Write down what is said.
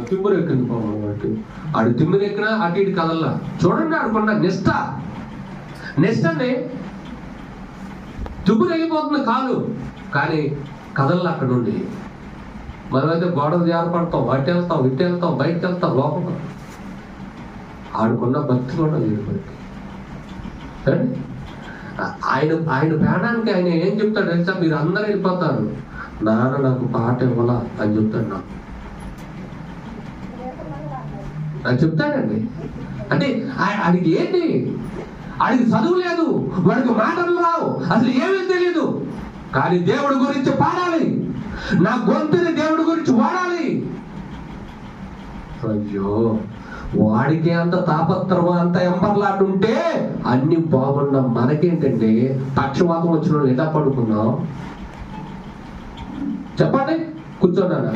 తిమ్మిరి ఎక్కింది పాపం వాడికి. ఆడు తిమ్మిరి ఎక్కినా అటు ఇటు కదల్లా. చూడండి ఆడుకున్న నెక్స్ట్ అండి తిమ్మిరి అయిపోతుంది కాదు, కానీ కదల్లా అక్కడ నుండి. మనమైతే గోడలు జారపడతాం, అటు వెళ్తాం, ఇటు వెళ్తాం, బయటకు వెళ్తాం, లోపల. ఆడుకున్న భక్తి కూడా లేదు మనకి. ఆయన ప్రాణానికి ఆయన ఏం చెప్తాడు తెలుసా? మీరు అందరూ వెళ్ళిపోతారు, నాన్న నాకు పాట ఇవ్వాలా అని చెప్తాడు. నాకు చెప్తాడండి. అంటే ఆడికి ఏంటి? ఆడికి చదువు లేదు, వాడికి మాటలు రావు, అసలు ఏమీ తెలియదు. కానీ దేవుడి గురించి పాడాలి, నా గొంతుని దేవుడి గురించి వాడాలి. అయ్యో, వాడికి అంత తాపత్రం, అంత ఎంబర్లాట ఉంటే అన్ని బాగున్నాం. మనకేంటంటే పక్షవాతం వచ్చిన వాళ్ళు ఎలా పడుకున్నాం చెప్పండి? కూర్చోన్నానా?